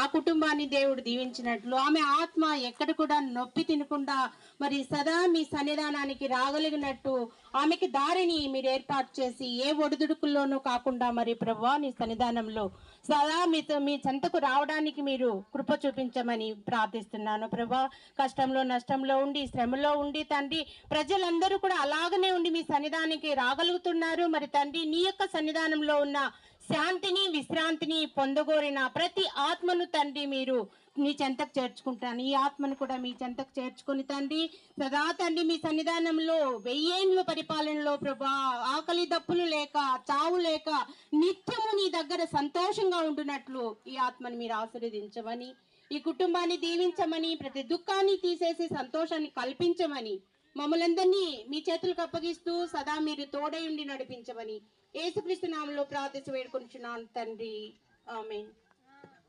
ఆ కుటుంబాన్ని దేవుడు దీవించినట్లు ఆమె ఆత్మ ఎక్కడ కూడా నొప్పి తినకుండా మరి సదా మీ సన్నిధానానికి రాగలిగినట్టు ఆమెకి దారిని మీరు ఏర్పాటు చేసి ఏ ఒడిదుడుకుల్లోనూ కాకుండా మరి ప్రభువా నీ సన్నిధానంలో సదా మీ చెంతకు రావడానికి మీరు కృప చూపించమని ప్రార్థిస్తున్నాను ప్రభా. కష్టంలో నష్టంలో ఉండి శ్రమలో ఉండి తండ్రి ప్రజలందరూ కూడా అలాగనే ఉండి మీ సన్నిధానికి రాగలుగుతున్నారు. మరి తండ్రి నీ యొక్క సన్నిధానంలో ఉన్న శాంతిని విశ్రాంతిని పొందగోరిన ప్రతి ఆత్మను తండ్రి మీరు మీ చెంతకు చేర్చుకుంటాను. ఈ ఆత్మను కూడా మీ చెంతకు చేర్చుకుని తండ్రి సదా తండ్రి మీ సన్నిధానంలో 1000 ఏండ్ల పరిపాలనలో ప్రభా ఆకలి దప్పులు లేక చావు లేక నిత్యము నీ దగ్గర సంతోషంగా ఉంటున్నట్లు ఈ ఆత్మని మీరు ఆశీర్వదించమని, ఈ కుటుంబాన్ని దీవించమని, ప్రతి దుఃఖాన్ని తీసేసి సంతోషాన్ని కల్పించమని, మమ్మల్ందరినీ మీ చేతులకు అప్పగిస్తూ సదా మీరు తోడై ఉండి నడిపించమని యేసుక్రీస్తు నామములో ప్రార్థించి వేడుకొంచున్నాను తండ్రి. ఆమేన్.